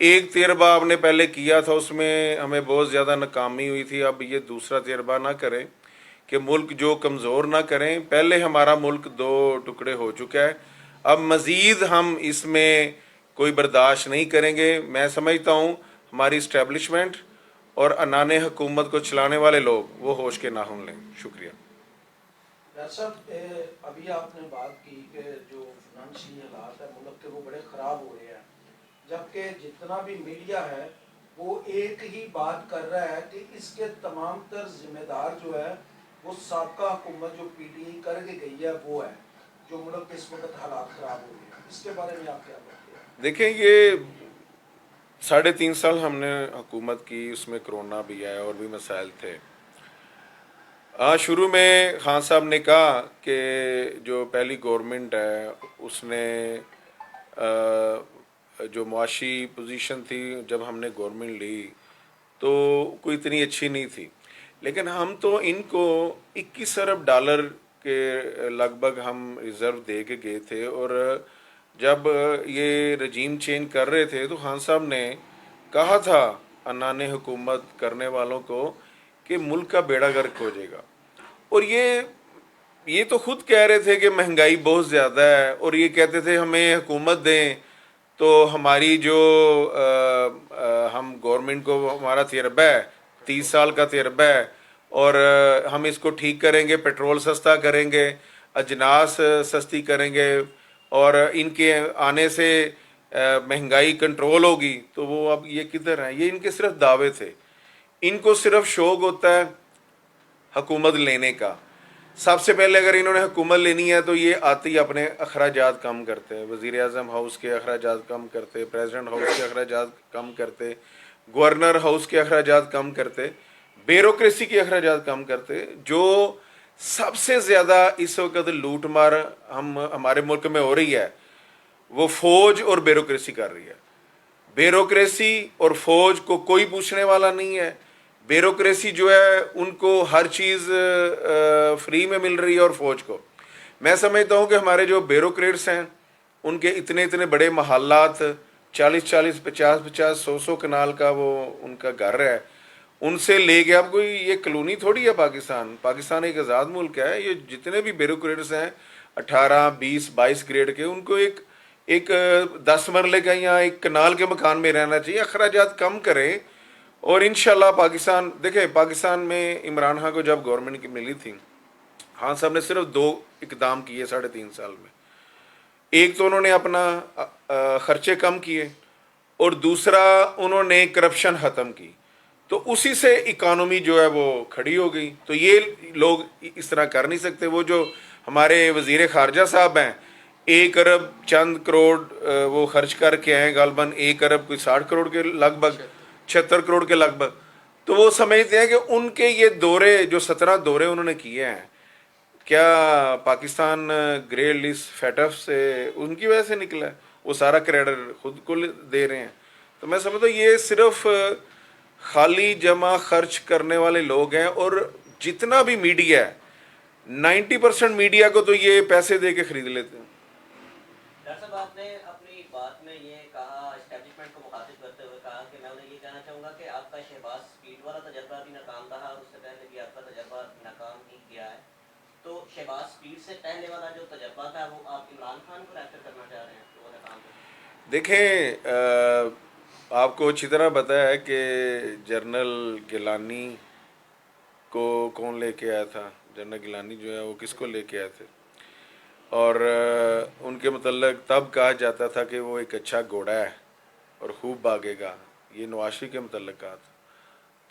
ایک تجربہ آپ نے پہلے کیا تھا، اس میں ہمیں بہت زیادہ ناکامی ہوئی تھی. اب یہ دوسرا تجربہ نہ کریں کہ ملک جو کمزور نہ کریں. پہلے ہمارا ملک 2 ٹکڑے ہو چکا ہے، اب مزید ہم اس میں کوئی برداشت نہیں کریں گے. میں سمجھتا ہوں ہماری اسٹیبلشمنٹ اور عنان حکومت کو چلانے والے لوگ وہ ہوش کے ناخن لیں. شکریہ. ڈاکٹر صاحب ابھی آپ نے بات کی کہ جو فنانشلی حالات ہے ملک کے وہ بڑے خراب ہو رہے ہیں، جبکہ جتنا بھی میڈیا ہے وہ ایک ہی بات کر رہا ہے کہ اس کے تمام تر ذمہ دار جو ہے وہ سابقہ حکومت جو پی ٹی آئی کر کے گئی ہے وہ ہے، جو ملک کے اس وقت حالات خراب ہو رہے ہیں. اس کے بارے میں آپ کیا کہتے ہیں؟ دیکھیں، یہ 3.5 سال ہم نے حکومت کی، اس میں کرونا بھی آیا اور بھی مسائل تھے. شروع میں خان صاحب نے کہا کہ جو پہلی گورنمنٹ ہے اس نے جو معاشی پوزیشن تھی جب ہم نے گورنمنٹ لی تو کوئی اتنی اچھی نہیں تھی، لیکن ہم تو ان کو $21 ارب کے لگ بھگ ہم ریزرو دے کے گئے تھے. اور جب یہ رجیم چینج کر رہے تھے تو خان صاحب نے کہا تھا عنان حکومت کرنے والوں کو کہ ملک کا بیڑا غرق ہو جائے گا. اور یہ تو خود کہہ رہے تھے کہ مہنگائی بہت زیادہ ہے، اور یہ کہتے تھے ہمیں حکومت دیں تو ہماری جو ہم گورنمنٹ کو ہمارا تجربہ ہے 30 سال کا تجربہ ہے اور ہم اس کو ٹھیک کریں گے، پیٹرول سستا کریں گے، اجناس سستی کریں گے اور ان کے آنے سے مہنگائی کنٹرول ہوگی. تو وہ اب یہ کدھر ہیں؟ یہ ان کے صرف دعوے تھے. ان کو صرف شوق ہوتا ہے حکومت لینے کا. سب سے پہلے اگر انہوں نے حکومت لینی ہے تو یہ آتے ہی اپنے اخراجات کم کرتے، وزیر اعظم ہاؤس کے اخراجات کم کرتے، پریزیڈنٹ ہاؤس کے اخراجات کم کرتے، گورنر ہاؤس کے اخراجات کم کرتے، بیوروکریسی کے اخراجات کم کرتے. جو سب سے زیادہ اس وقت لوٹ مار ہمارے ملک میں ہو رہی ہے وہ فوج اور بیوروکریسی کر رہی ہے. بیوروکریسی اور فوج کو کوئی پوچھنے والا نہیں ہے. بیوروکریسی جو ہے ان کو ہر چیز فری میں مل رہی ہے، اور فوج کو میں سمجھتا ہوں کہ ہمارے جو بیوروکریٹس ہیں ان کے اتنے بڑے محلات 40 50 100 کنال کا وہ ان کا گھر ہے، ان سے لے کے اب کوئی یہ کلونی تھوڑی ہے. پاکستان ایک آزاد ملک ہے. یہ جتنے بھی بیوروکریٹس ہیں 18 20 22 گریڈ کے، ان کو ایک 10 مرلے کا یا ایک کنال کے مکان میں رہنا چاہیے. اخراجات کم کریں اور انشاءاللہ پاکستان. دیکھیں پاکستان میں عمران خان کو جب گورنمنٹ کی ملی تھی، خان صاحب نے صرف 2 اقدام کیے 3.5 سال میں. ایک تو انہوں نے اپنا خرچے کم کیے اور دوسرا انہوں نے کرپشن ختم کی. تو اسی سے اکانومی جو ہے وہ کھڑی ہو گئی. تو یہ لوگ اس طرح کر نہیں سکتے. وہ جو ہمارے وزیر خارجہ صاحب ہیں 1 ارب چند کروڑ وہ خرچ کر کے آئے، غالباً 1 ارب کوئی 60 کروڑ کے لگ بھگ، 76 کروڑ کے لگ بھگ. تو وہ سمجھتے ہیں کہ ان کے یہ دورے جو 17 دورے انہوں نے کیے ہیں، کیا پاکستان گرے لسٹ فیٹف سے ان کی وجہ سے نکلا ہے؟ وہ سارا کریڈٹ خود کو دے رہے ہیں. تو میں سمجھتا ہوں یہ صرف خالی جمع خرچ کرنے والے لوگ ہیں. اور جتنا بھی میڈیا ہے 90% میڈیا کو تو یہ پیسے دے کے خرید لیتے ہیں. ڈاکٹر صاحب آپ نے اپنی بات میں یہ کہا، اسٹیبلشمنٹ کو مخاطب کرتے ہوئے کہا کہ میں انہیں یہ کہنا چاہوں گا کہ آپ کا شہباز اسپیڈ والا تجربہ بھی ناکام رہا اور اس سے پہلے بھی آپ کا تجربہ ناکام ہی گیا ہے. تو شہباز اسپیڈ سے پہلے والا جو تجربہ تھا وہ آپ عمران خان کو ریفر کرنا چاہ رہے ہیں کہ وہ ناکام ہو؟ دیکھیں آپ کو اچھی طرح پتہ ہے کہ جنرل گیلانی کو کون لے کے آیا تھا. جنرل گیلانی جو ہے وہ کس کو لے کے آئے تھے، اور ان کے متعلق تب کہا جاتا تھا کہ وہ ایک اچھا گھوڑا ہے اور خوب بھاگے گا. یہ نواز شریف کے متعلق کہا تھا.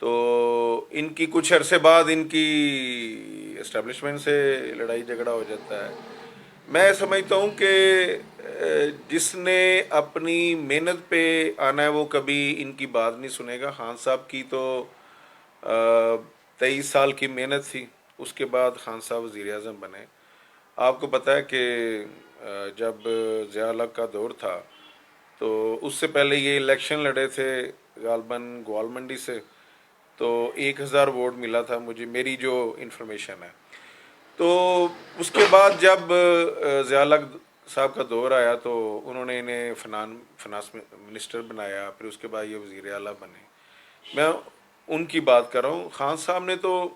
تو ان کی کچھ عرصے بعد ان کی اسٹیبلشمنٹ سے لڑائی جھگڑا ہو جاتا ہے. میں سمجھتا ہوں کہ جس نے اپنی محنت پہ آنا ہے وہ کبھی ان کی بات نہیں سنے گا. خان صاحب کی تو 23 سال کی محنت تھی، اس کے بعد خان صاحب وزیر اعظم بنے. آپ کو پتہ ہے کہ جب ضیاء الحق کا دور تھا تو اس سے پہلے یہ الیکشن لڑے تھے غالباً گوال منڈی سے، تو 1000 ووٹ ملا تھا مجھے، میری جو انفارمیشن ہے. تو اس کے بعد جب ضیاء الحق صاحب کا دور آیا تو انہوں نے انہیں فنانس منسٹر بنایا، پھر اس کے بعد یہ وزیر اعلیٰ بنے. میں ان کی بات کر رہا ہوں. خان صاحب نے تو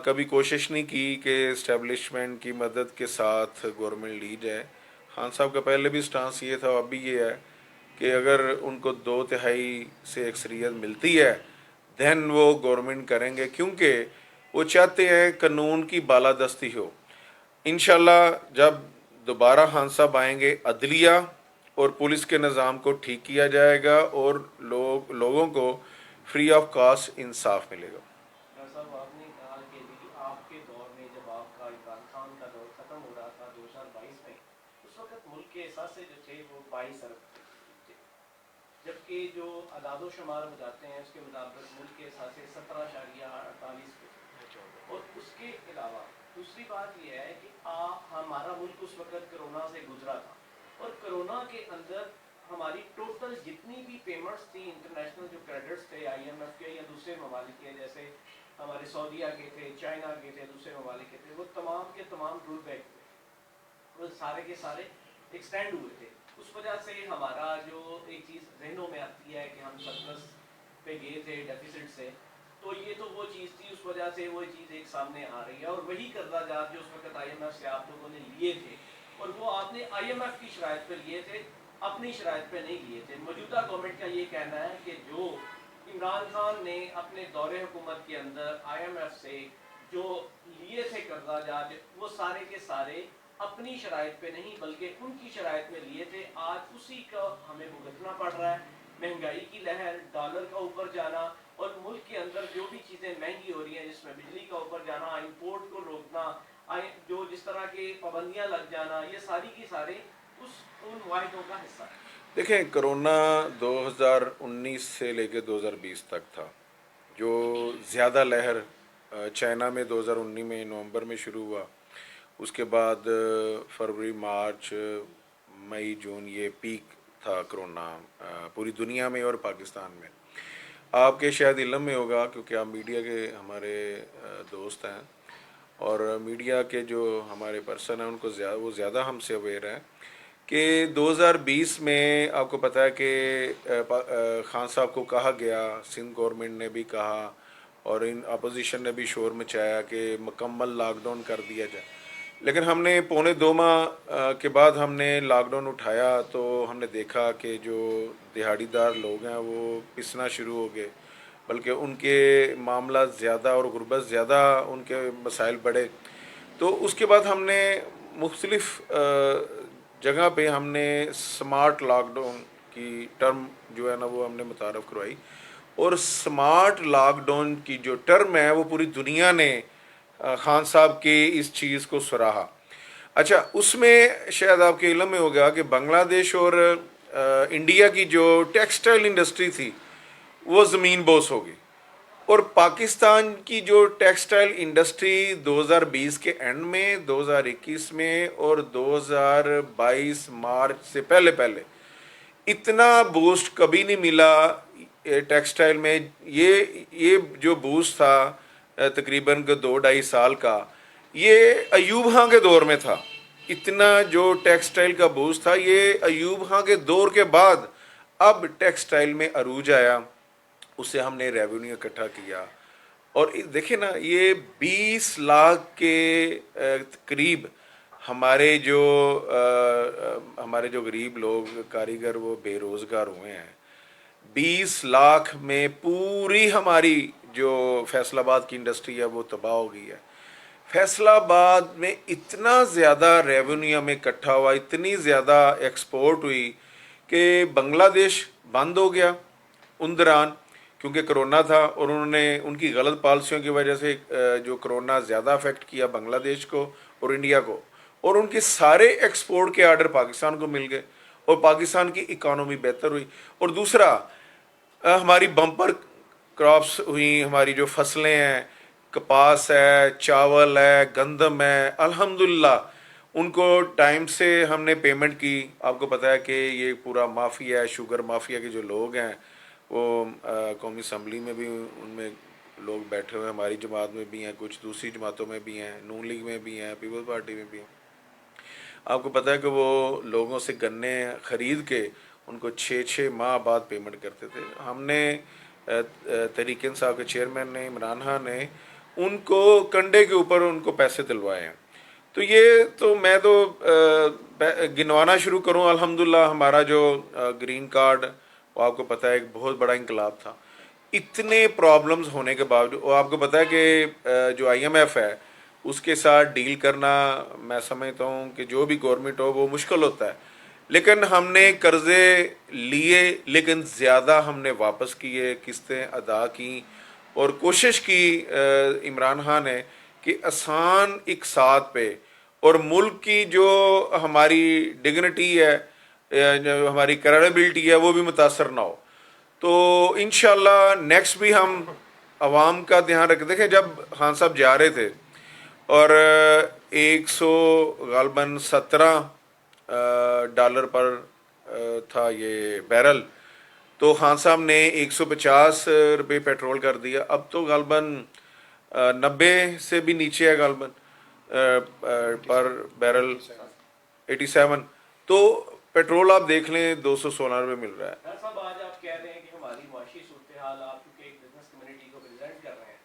کبھی کوشش نہیں کی کہ اسٹیبلشمنٹ کی مدد کے ساتھ گورنمنٹ لی جائے. خان صاحب کا پہلے بھی سٹانس یہ تھا، اب بھی یہ ہے کہ اگر ان کو 2/3 سے اکثریت ملتی ہے دین وہ گورنمنٹ کریں گے، کیونکہ وہ چاہتے ہیں قانون کی بالادستی ہو. انشاءاللہ جب دوبارہ خان صاحب آئیں گے، عدلیہ اور پولیس کے نظام کو ٹھیک کیا جائے گا اور لوگوں کو فری آف کاسٹ انصاف ملے گا. ڈاکٹر صاحب آپ نے کہا کہ آپ کے دور میں جب آپ کا عمران خان کا دور ختم ہو رہا تھا 2022 میں، اس وقت ملک کے اثاثے جو تھے وہ 22 ارب تھے، جبکہ جو اعداد و شمار ہو جاتے ہیں اس کے مطابق ملک کے اثاثے 17.48 پہ. اور اس کے علاوہ دوسری بات یہ ہے کہ ہمارا ملک اس وقت کرونا سے گزرا تھا، اور کرونا کے اندر ہماری ٹوٹل جتنی بھی پیمنٹس تھی انٹرنیشنل جو کریڈٹس تھے IMF کے یا دوسرے ممالک کے، جیسے ہمارے سعودیہ کے تھے، چائنا کے تھے، دوسرے ممالک کے تھے، وہ تمام کے تمام رول بیک ہوئے، وہ سارے کے سارے ایکسٹینڈ ہوئے تھے. اس وجہ سے ہمارا جو ایک چیز ذہنوں میں آتی ہے کہ ہم سرپلس پہ گئے تھے ڈیفیسٹ سے، تو یہ تو وہ چیز تھی، اس وجہ سے وہ چیز ایک سامنے آ رہی ہے. اور وہی قرضہ جات جو اس وقت IMF سے آپ لوگوں نے لیے تھے، اور وہ آپ نے IMF کی شرائط پہ لیے تھے، اپنی شرائط پہ نہیں لیے تھے. موجودہ گورنمنٹ کا یہ کہنا ہے کہ جو عمران خان نے اپنے دور حکومت کے اندر IMF سے جو لیے تھے قرضہ جات، وہ سارے کے سارے اپنی شرائط پہ نہیں بلکہ ان کی شرائط میں لیے تھے. آج اسی کا ہمیں بھگتنا پڑ رہا ہے. مہنگائی کی لہر، ڈالر کا اوپر جانا، اور ملک کے اندر جو بھی چیزیں مہنگی ہو رہی ہیں، جس میں بجلی کا اوپر جانا، امپورٹ کو روکنا، جو جس طرح کی پابندیاں لگ جانا، یہ ساری کی سارے ان معاہدوں کا حصہ ہے. دیکھیں، کرونا 2019 سے لے کے 2020 تک تھا. جو زیادہ لہر چائنا میں 2019 میں نومبر میں شروع ہوا، اس کے بعد فروری، مارچ، مئی، جون یہ پیک تھا کرونا پوری دنیا میں اور پاکستان میں. آپ کے شاید علم میں ہوگا کیونکہ آپ میڈیا کے ہمارے دوست ہیں، اور میڈیا کے جو ہمارے پرسن ہیں ان کو وہ زیادہ ہم سے اویئر ہیں کہ 2020 میں آپ کو پتہ ہے کہ خان صاحب کو کہا گیا، سندھ گورنمنٹ نے بھی کہا اور ان اپوزیشن نے بھی شور مچایا کہ مکمل لاک ڈاؤن کر دیا جائے. لیکن ہم نے 1.25 ماہ کے بعد ہم نے لاک ڈاؤن اٹھایا تو ہم نے دیکھا کہ جو دہاڑی دار لوگ ہیں وہ پسنا شروع ہو گئے، بلکہ ان کے معاملات زیادہ اور غربت زیادہ، ان کے مسائل بڑھے. تو اس کے بعد ہم نے مختلف جگہ پہ ہم نے سمارٹ لاک ڈاؤن کی ٹرم جو ہے نا وہ ہم نے متعارف کروائی، اور سمارٹ لاک ڈاؤن کی جو ٹرم ہے وہ پوری دنیا نے خان صاحب کی اس چیز کو سراہا. اچھا، اس میں شاید آپ کے علم میں ہوگا کہ بنگلہ دیش اور انڈیا کی جو ٹیکسٹائل انڈسٹری تھی وہ زمین بوس ہو گئی، اور پاکستان کی جو ٹیکسٹائل انڈسٹری 2020 کے اینڈ میں، 2021 میں اور 2022 مارچ سے پہلے اتنا بوسٹ کبھی نہیں ملا ٹیکسٹائل میں. یہ جو بوسٹ تھا تقریباً 2-2.5 سال کا، یہ ایوب خان کے دور میں تھا. اتنا جو ٹیکسٹائل کا بوسٹ تھا یہ ایوب خان کے دور کے بعد اب ٹیکسٹائل میں عروج آیا. اس سے ہم نے ریونیو اکٹھا کیا، اور دیکھیں نا یہ 20 لاکھ کے قریب ہمارے جو غریب لوگ کاریگر وہ بے روزگار ہوئے ہیں. 20 لاکھ میں پوری ہماری جو فیصل آباد کی انڈسٹری ہے وہ تباہ ہو گئی ہے. فیصل آباد میں اتنا زیادہ ریونیو ہمیں اکٹھا ہوا، اتنی زیادہ ایکسپورٹ ہوئی کہ بنگلہ دیش بند ہو گیا ان دوران، کیونکہ کرونا تھا اور انہوں نے ان کی غلط پالیسیوں کی وجہ سے جو کرونا زیادہ افیکٹ کیا بنگلہ دیش کو اور انڈیا کو، اور ان کے سارے ایکسپورٹ کے آرڈر پاکستان کو مل گئے اور پاکستان کی اکانومی بہتر ہوئی. اور دوسرا ہماری بمپر کراپس ہوئیں، ہماری جو فصلیں ہیں، کپاس ہے، چاول ہے، گندم ہے، الحمدللہ ان کو ٹائم سے ہم نے پیمنٹ کی. آپ کو پتہ ہے کہ یہ پورا مافیا ہے، شوگر مافیا کے جو لوگ ہیں وہ قومی اسمبلی میں بھی ان میں لوگ بیٹھے ہوئے ہیں، ہماری جماعت میں بھی ہیں، کچھ دوسری جماعتوں میں بھی ہیں، نون لیگ میں بھی ہیں، پیپلز پارٹی میں بھی ہیں. آپ کو پتہ ہے کہ وہ لوگوں سے گنے خرید کے ان کو 6 ماہ بعد پیمنٹ کرتے تھے. ہم نے تحریک انصاف کے چیئرمین نے عمران خان نے ان کو کنڈے کے اوپر ان کو پیسے دلوائے ہیں. تو یہ تو میں تو گنوانا شروع کروں. الحمدللہ ہمارا جو گرین کارڈ وہ آپ کو پتہ ہے ایک بہت بڑا انقلاب تھا. اتنے پرابلمز ہونے کے باوجود آپ کو پتہ ہے کہ جو آئی ایم ایف ہے اس کے ساتھ ڈیل کرنا میں سمجھتا ہوں کہ جو بھی گورنمنٹ ہو وہ مشکل ہوتا ہے. لیکن ہم نے قرضے لیے لیکن زیادہ ہم نے واپس کیے, قسطیں ادا کی اور کوشش کی عمران خان نے کہ آسان اقساط پہ اور ملک کی جو ہماری ڈگنیٹی ہے جو ہماری کریڈیبلٹی ہے وہ بھی متاثر نہ ہو. تو انشاءاللہ نیکسٹ بھی ہم عوام کا دھیان رکھ. دیکھیں جب خان صاحب جا رہے تھے اور 117 ڈالر پر تھا یہ بیرل, تو خان صاحب نے 150 روپے پیٹرول کر دیا. اب تو غالباً 90 سے بھی نیچے ہے غالباً پر بیرل 87. تو پیٹرول آپ دیکھ لیں 216 روپے مل رہا ہے. ڈاکٹر صاحب آج آپ کہہ رہے ہیں کہ ہماری معاشی صورتحال آپ کیونکہ ایک بزنس کمیونٹی کو پریزنٹ کر رہے ہیں,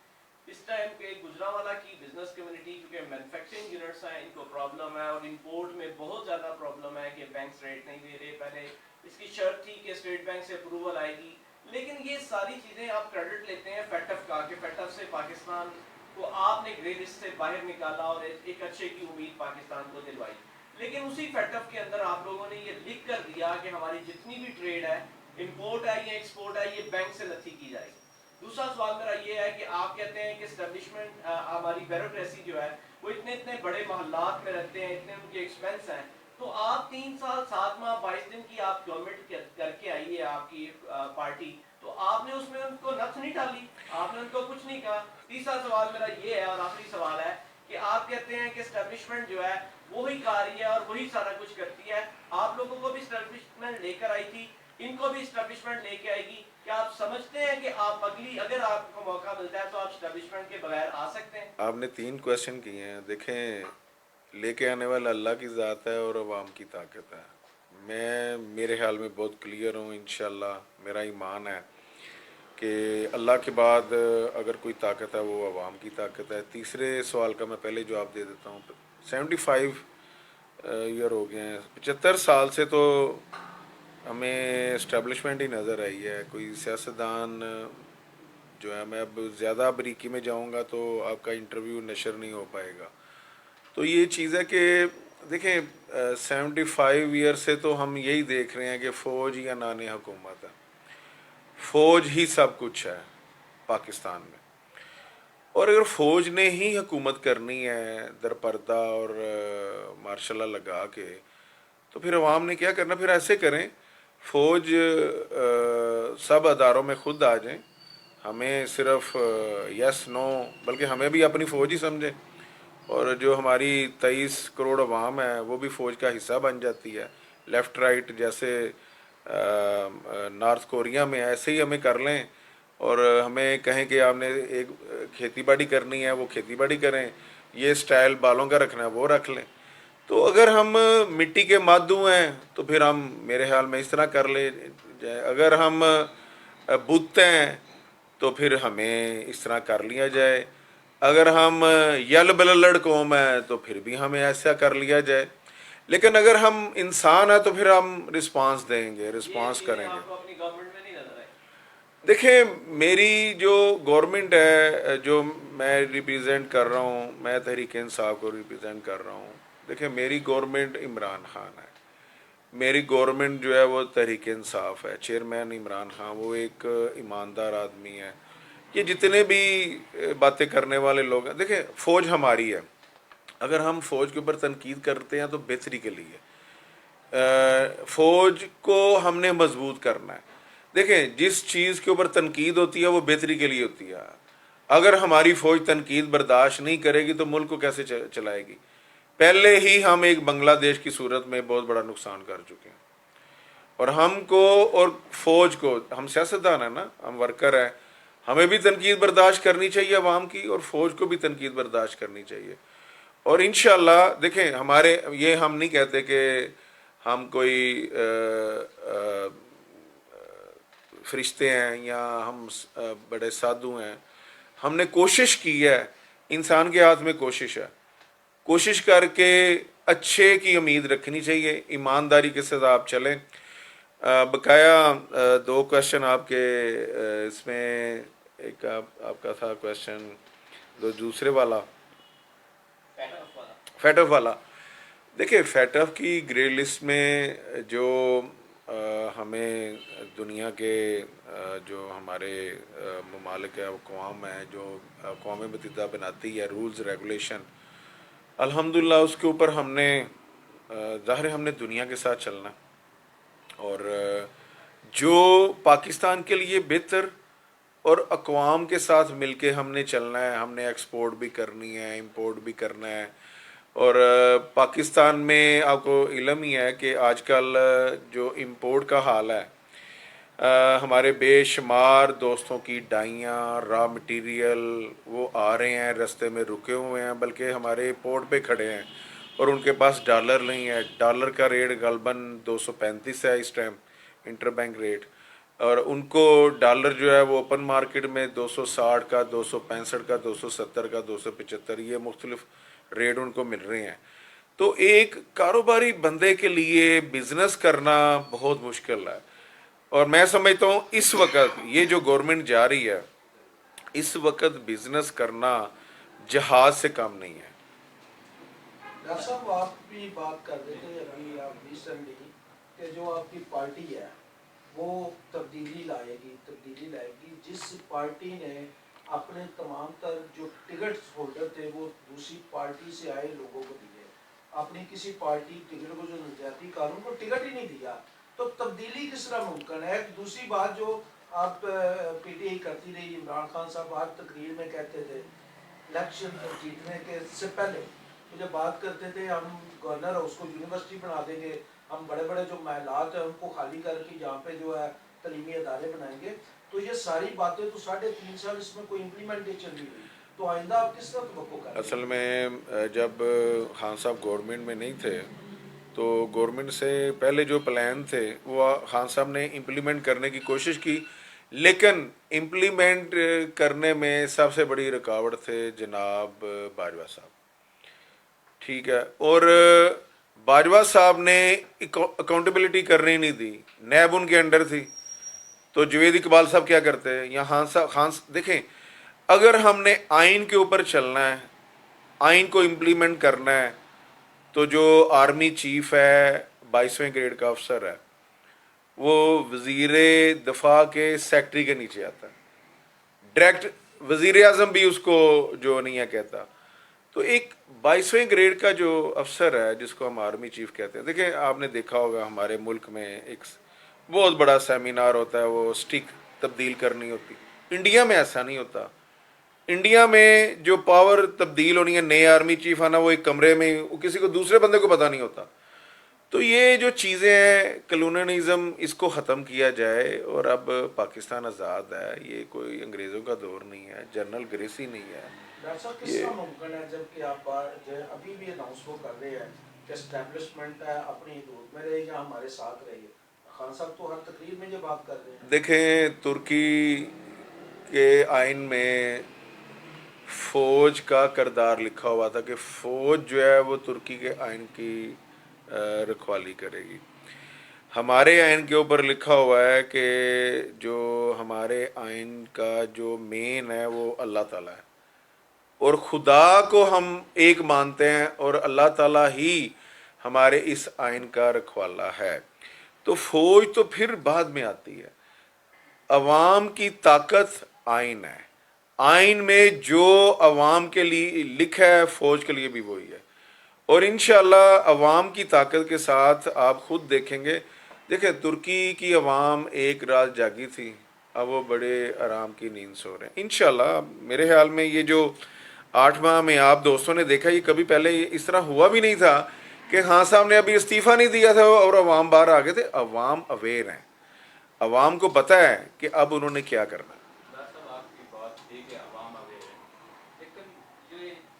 اس ٹائم پہ گجرانوالہ کی بزنس کمیونٹی کیونکہ مینوفیکچرنگ یونٹس ہیں ان کو پرابلم ہے اور امپورٹ میں بہت زیادہ پرابلم ہے کہ بینکس ریٹ نہیں دے رہے. پہلے اس کی شرط تھی کہ اسٹیٹ بینک سے اپروول آئے گی, لیکن یہ ساری چیزیں آپ کریڈٹ لیتے ہیں فیٹف کا کہ فیٹف سے پاکستان کو آپ نے گرے لسٹ سے باہر نکالا اور ایک اچھے کی امید پاکستان کو دلوائی. لیکن اسی فیٹف کے اندر آپ لوگوں نے یہ لکھ کر دیا کہ ہماری جتنی بھی ٹریڈ ہے, امپورٹ ہے یا ایکسپورٹ ہے, یہ بینک سے نتھی کی جائے گی. دوسرا سوال میرا یہ ہے کہ آپ کہتے ہیں کہ اسٹیبلشمنٹ ہماری بیوروکریسی جو ہے وہ اتنے بڑے محلات میں رہتے ہیں, اتنے ان کے ایکسپینس ہیں, تو آپ 3 سال 7 ماہ 22 دن کی آپ گورنمنٹ کر کے آئی ہے آپ کی پارٹی, تو آپ نے اس میں ان کو نتھ نہیں ڈالی, آپ نے ان کو کچھ نہیں کہا. تیسرا سوال میرا یہ ہے اور آخری سوال ہے کہ آپ کہتے ہیں کہ اسٹیبلشمنٹ جو ہے وہی کر رہی ہے اور وہی سارا کچھ کرتی ہے. آپ لوگوں کو بھی اسٹیبلشمنٹ لے کر آئی تھی, ان کو بھی اسٹیبلشمنٹ لے کے آئے گی. کیا آپ سمجھتے ہیں کہ آپ اگر آپ کو موقع ملتا ہے تو آپ اسٹیبلشمنٹ کے بغیر آ سکتے ہیں؟ آپ نے 3 کویشچن کیے ہیں. دیکھیں لے کے آنے والا اللہ کی ذات ہے اور عوام کی طاقت ہے. میں میرے خیال میں بہت کلیئر ہوں. انشاءاللہ میرا ایمان ہے کہ اللہ کے بعد اگر کوئی طاقت ہے وہ عوام کی طاقت ہے. تیسرے سوال کا میں پہلے جواب دے دیتا ہوں. 75 ایئر ہو گئے ہیں, 75 سال سے تو ہمیں اسٹیبلشمنٹ ہی نظر آئی ہے. کوئی سیاستدان جو ہے, میں اب زیادہ بریکی میں جاؤں گا تو آپ کا انٹرویو نشر نہیں ہو پائے گا. تو یہ چیز ہے کہ دیکھیں 75 ایئر سے تو ہم یہی دیکھ رہے ہیں کہ فوج یا نان حکومت ہے, فوج ہی سب کچھ ہے پاکستان میں. اور اگر فوج نے ہی حکومت کرنی ہے در پردہ اور مارشل لا لگا کے, تو پھر عوام نے کیا کرنا؟ پھر ایسے کریں فوج سب اداروں میں خود آ جائیں, ہمیں صرف یس نو بلکہ ہمیں بھی اپنی فوج ہی سمجھیں, اور جو ہماری 23 کروڑ عوام ہے وہ بھی فوج کا حصہ بن جاتی ہے. لیفٹ رائٹ جیسے نارتھ کوریا میں ایسے ہی ہمیں کر لیں, اور ہمیں کہیں کہ آپ نے ایک کھیتی باڑی کرنی ہے وہ کھیتی باڑی کریں, یہ سٹائل بالوں کا رکھنا ہے وہ رکھ لیں. تو اگر ہم مٹی کے مادو ہیں تو پھر ہم میرے خیال میں اس طرح کر لیں جائے. اگر ہم بت ہیں تو پھر ہمیں اس طرح کر لیا جائے. اگر ہم یل بللڑ قوم ہیں تو پھر بھی ہمیں ایسا کر لیا جائے. لیکن اگر ہم انسان ہیں تو پھر ہم رسپانس دیں گے, رسپانس کریں گے. آپ کو اپنی گورنمنٹ میں نہیں نظر آئی؟ دیکھیں میری جو گورنمنٹ ہے جو میں ریپریزنٹ کر رہا ہوں, میں تحریک انصاف کو ریپریزنٹ کر رہا ہوں. دیکھیں میری گورنمنٹ عمران خان ہے, میری گورنمنٹ جو ہے وہ تحریک انصاف ہے. چیئرمین عمران خان وہ ایک ایماندار آدمی ہے. یہ جتنے بھی باتیں کرنے والے لوگ ہیں, دیکھیں فوج ہماری ہے, اگر ہم فوج کے اوپر تنقید کرتے ہیں تو بہتری کے لیے, فوج کو ہم نے مضبوط کرنا ہے. دیکھیں جس چیز کے اوپر تنقید ہوتی ہے وہ بہتری کے لیے ہوتی ہے. اگر ہماری فوج تنقید برداشت نہیں کرے گی تو ملک کو کیسے چلائے گی؟ پہلے ہی ہم ایک بنگلہ دیش کی صورت میں بہت بڑا نقصان کر چکے ہیں, اور ہم کو اور فوج کو, ہم سیاستدان ہیں نا, ہم ورکر ہیں, ہمیں بھی تنقید برداشت کرنی چاہیے عوام کی, اور فوج کو بھی تنقید برداشت کرنی چاہیے. اور انشاءاللہ دیکھیں ہمارے یہ ہم نہیں کہتے کہ ہم کوئی فرشتے ہیں یا ہم بڑے سادھو ہیں. ہم نے کوشش کی ہے, انسان کے ہاتھ میں کوشش ہے, کوشش کر کے اچھے کی امید رکھنی چاہیے, ایمانداری کے ساتھ آپ چلیں. بقایا 2 کویشچن آپ کے اس میں, ایک آپ کا تھا کویشچن دوسرے والا فیٹ آف والا. دیکھیں فیٹ آف کی گرے لسٹ میں جو ہمیں دنیا کے جو ہمارے ممالک اقوام ہیں, جو اقوام متحدہ بناتی ہے رولز ریگولیشن, الحمدللہ اس کے اوپر ہم نے ظاہر ہم نے دنیا کے ساتھ چلنا, اور جو پاکستان کے لیے بہتر اور اقوام کے ساتھ مل کے ہم نے چلنا ہے. ہم نے ایکسپورٹ بھی کرنی ہے, امپورٹ بھی کرنا ہے. اور پاکستان میں آپ کو علم ہی ہے کہ آج کل جو امپورٹ کا حال ہے, ہمارے بے شمار دوستوں کی ڈائیاں را مٹیریل وہ آ رہے ہیں, رستے میں رکے ہوئے ہیں, بلکہ ہمارے پورٹ پہ کھڑے ہیں اور ان کے پاس ڈالر نہیں ہے. ڈالر کا ریٹ غالباً 235 ہے اس ٹائم انٹر بینک ریٹ, اور ان کو ڈالر جو ہے وہ اوپن مارکیٹ میں 260 کا, 265 کا, 270 کا, 275, یہ مختلف ریٹ ان کو مل رہے ہیں. تو ایک کاروباری بندے کے لیے بزنس کرنا بہت مشکل ہے, اور میں سمجھتا ہوں اس وقت یہ جو گورنمنٹ جا رہی ہے, اس وقت بزنس کرنا جہاز سے کم نہیں ہے. ڈاکٹر صاحب آپ بھی بات کر رہے تھے ابھی آپ ریسنٹلی کہ جو آپ کی پارٹی ہے وہ تبدیلی لائے گی. جس پارٹی نے اپنے تمام تر جو ٹکٹ ہولڈر تھے وہ دوسری پارٹی سے آئے لوگوں کو دیے, اپنی کسی پارٹی ٹکٹ کو جو نظریاتی قانون کو ٹکٹ ہی نہیں دیا, تو تبدیلی کس طرح ممکن ہے؟ دوسری بات جو آپ پی ٹی آئی کرتی رہی, عمران خان صاحب آج تقریر میں کہتے تھے الیکشن جیتنے کے سے پہلے مجھے بات کرتے تھے ہم گورنر ہاؤس کو یونیورسٹی بنا دیں گے, ہم بڑے بڑے جو محلات ہیں ان کو خالی کر کے یہاں پہ جو ہے تعلیمی ادارے بنائیں گے. تو یہ ساری باتیں تو 3.5 سال اس میں کوئی امپلیمنٹیشن نہیں ہوئی, تو آئندہ آپ کس طرح توقع کر رہے ہیں؟ اصل میں جب خان صاحب گورنمنٹ میں نہیں تھے تو گورنمنٹ سے پہلے جو پلان تھے وہ خان صاحب نے امپلیمنٹ کرنے کی کوشش کی, لیکن امپلیمنٹ کرنے میں سب سے بڑی رکاوٹ تھے جناب باجوہ صاحب. ٹھیک ہے, اور باجوہ صاحب نے اکاؤنٹیبلٹی کرنی نہیں دی, نیب ان کے انڈر تھی. تو جوید اقبال صاحب کیا کرتے ہیں, یا خان دیکھیں اگر ہم نے آئین کے اوپر چلنا ہے, آئین کو امپلیمنٹ کرنا ہے, تو جو آرمی چیف ہے 22ویں گریڈ کا افسر ہے وہ وزیر دفاع کے سیکٹری کے نیچے آتا ہے, ڈائریکٹ وزیر اعظم بھی اس کو جو نہیں ہے کہتا. تو ایک 22ویں گریڈ کا جو افسر ہے جس کو ہم آرمی چیف کہتے ہیں, دیکھیں آپ نے دیکھا ہوگا ہمارے ملک میں ایک بہت بڑا سیمینار ہوتا ہے, وہ سٹک تبدیل کرنی ہوتی. انڈیا میں ایسا نہیں ہوتا. انڈیا میں جو پاور تبدیل ہونی ہے, نئے آرمی چیف آنا, وہ ایک کمرے میں کسی کو دوسرے بندے کو پتہ نہیں ہوتا. تو یہ جو چیزیں ہیں کلونلزم, اس کو ختم کیا جائے, اور اب پاکستان آزاد ہے, یہ کوئی انگریزوں کا دور نہیں ہے, جنرل گریسی نہیں ہے. ڈاکٹر صاحب کس طرح ممکن ہے جب کہ آپ ابھی بھی اناؤنس وہ کر رہے ہیں کہ اسٹیبلشمنٹ ہے اپنی حدود میں رہے یا ہمارے ساتھ رہیے؟ خان صاحب تو ہر تقریر میں یہ بات کر رہے ہیں. دیکھیں ترکی کے آئین میں فوج کا کردار لکھا ہوا تھا کہ فوج جو ہے وہ ترکی کے آئین کی رکھوالی کرے گی. ہمارے آئین کے اوپر لکھا ہوا ہے کہ جو ہمارے آئین کا جو مین ہے وہ اللہ تعالیٰ ہے, اور خدا کو ہم ایک مانتے ہیں, اور اللہ تعالیٰ ہی ہمارے اس آئین کا رکھوالا ہے. تو فوج تو پھر بعد میں آتی ہے. عوام کی طاقت آئین ہے, آئین میں جو عوام کے لیے لکھا ہے فوج کے لیے بھی وہی ہے, اور انشاءاللہ عوام کی طاقت کے ساتھ آپ خود دیکھیں گے. دیکھیں ترکی کی عوام ایک رات جاگی تھی, اب وہ بڑے آرام کی نیند سو رہے ہیں. انشاءاللہ میرے خیال میں یہ جو 8 ماہ میں آپ دوستوں نے دیکھا, یہ کبھی پہلے اس طرح ہوا بھی نہیں تھا کہ خان صاحب نے ابھی استعفیٰ نہیں دیا تھا اور عوام باہر آ گئے تھے. عوام اویئر ہیں, عوام کو پتہ ہے کہ اب انہوں نے کیا کرنا ہے. ڈاکٹر صاحب آپ کی بات ٹھیک ہے, عوام اویئر ہے, لیکن یہ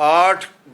8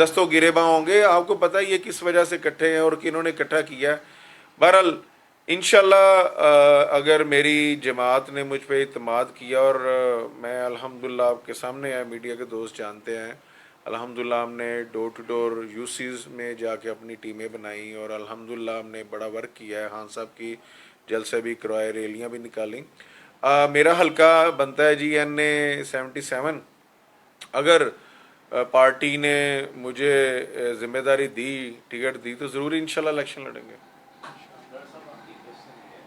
دست و گریباں ہوں گے. آپ کو پتہ ہے یہ کس وجہ سے اکٹھے ہیں اور کنہوں نے اکٹھا کیا ہے. بہرحال انشاءاللہ اگر میری جماعت نے مجھ پہ اعتماد کیا اور میں الحمدللہ آپ کے سامنے ہے، میڈیا کے دوست جانتے ہیں، الحمدللہ ہم نے ڈور ٹو ڈور یوسیز میں جا کے اپنی ٹیمیں بنائیں اور الحمدللہ ہم نے بڑا ورک کیا ہے. خان صاحب کی جلسے بھی کروائے، ریلیاں بھی نکالیں. میرا حلقہ بنتا ہے جی N77. اگر پارٹی نے مجھے ذمہ داری دی، ٹکٹ دی، تو ضرور انشاءاللہ الیکشن لڑیں گے. ڈاکٹر صاحب آپ کی کوشچن یہ ہے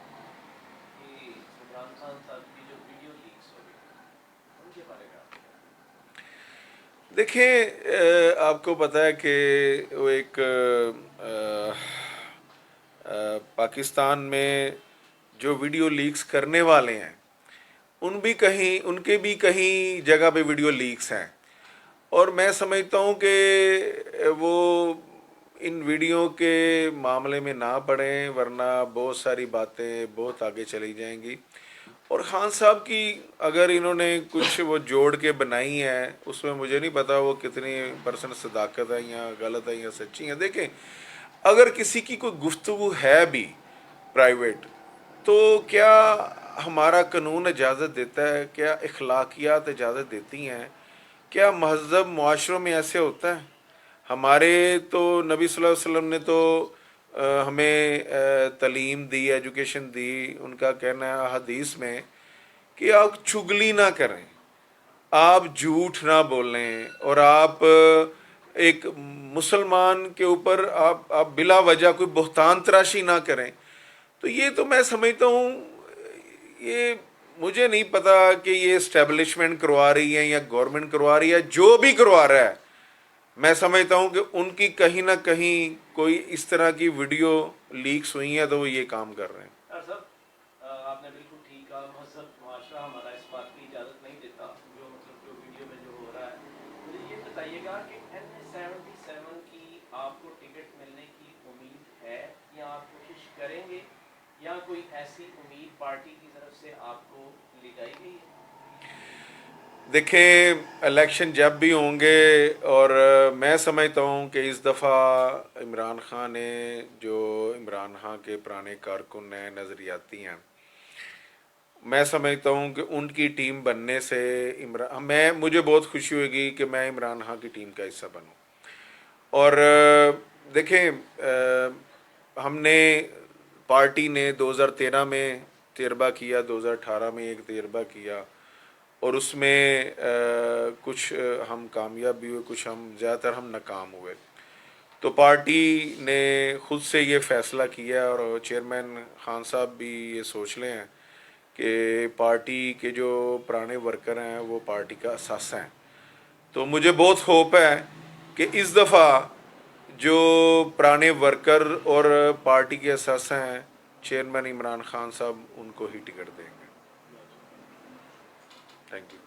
کہ عمران خان صاحب کی جو ویڈیو لیکس ہو گئی ان کے بارے میں آپ کیا؟ دیکھیں آپ کو پتہ ہے کہ وہ ایک پاکستان میں جو ویڈیو لیکس کرنے والے ہیں ان کے بھی کہیں جگہ پہ ویڈیو لیکس ہیں، اور میں سمجھتا ہوں کہ وہ ان ویڈیو کے معاملے میں نہ پڑیں، ورنہ بہت ساری باتیں بہت آگے چلی جائیں گی. اور خان صاحب کی اگر انہوں نے کچھ وہ جوڑ کے بنائی ہے، اس میں مجھے نہیں پتا وہ کتنی پرسنٹ صداقت ہے یا غلط ہے یا سچی ہے. دیکھیں اگر کسی کی کوئی گفتگو ہے بھی پرائیویٹ، تو کیا ہمارا قانون اجازت دیتا ہے، کیا اخلاقیات اجازت دیتی ہیں، کیا مہذب معاشروں میں ایسے ہوتا ہے؟ ہمارے تو نبی صلی اللہ علیہ وسلم نے تو ہمیں تعلیم دی، ایجوکیشن دی. ان کا کہنا ہے حدیث میں کہ آپ چگلی نہ کریں، آپ جھوٹ نہ بولیں، اور آپ ایک مسلمان کے اوپر آپ بلا وجہ کوئی بہتان تراشی نہ کریں. تو یہ تو میں سمجھتا ہوں، یہ مجھے نہیں پتا کہ یہ اسٹیبلشمنٹ کروا رہی ہے یا گورنمنٹ کروا رہی ہے. جو بھی کروا رہا ہے، میں سمجھتا ہوں کہ ان کی کہیں نہ کہیں کوئی اس طرح کی ویڈیو لیکس ہوئی ہیں تو وہ یہ کام کر رہے ہیں. ڈاکٹر صاحب آپ نے بالکل ٹھیک کہا، مہذب معاشرہ ہمارا اس بات کی اجازت نہیں دیتا جو ویڈیو میں جو ہو رہا ہے. مجھے یہ بتائیے گا کہ N77 کی آپ کو ٹکٹ ملنے کی امید ہے یا آپ کوشش کریں گے، یا کوئی ایسی امید پارٹی کی طرف سے آپ کو لگائی گئی ہے؟ دیکھیں الیکشن جب بھی ہوں گے، اور میں سمجھتا ہوں کہ اس دفعہ عمران خان نے جو عمران خان کے پرانے کارکن ہیں، نظریاتی ہیں، میں سمجھتا ہوں کہ ان کی ٹیم بننے سے مجھے بہت خوشی ہوگی کہ میں عمران خان کی ٹیم کا حصہ بنوں. اور دیکھیں ہم نے پارٹی نے 2013 میں تجربہ کیا، 2018 میں ایک تجربہ کیا، اور اس میں کچھ ہم کامیاب بھی ہوئے، کچھ زیادہ تر ہم ناکام ہوئے. تو پارٹی نے خود سے یہ فیصلہ کیا، اور چیئرمین خان صاحب بھی یہ سوچ لے ہیں کہ پارٹی کے جو پرانے ورکر ہیں وہ پارٹی کا اثاثہ ہیں. تو مجھے بہت ہوپ ہے کہ اس دفعہ جو پرانے ورکر اور پارٹی کے اثاثہ ہیں، چیئرمین عمران خان صاحب ان کو ہی ٹکٹ دیں گے. Thank you.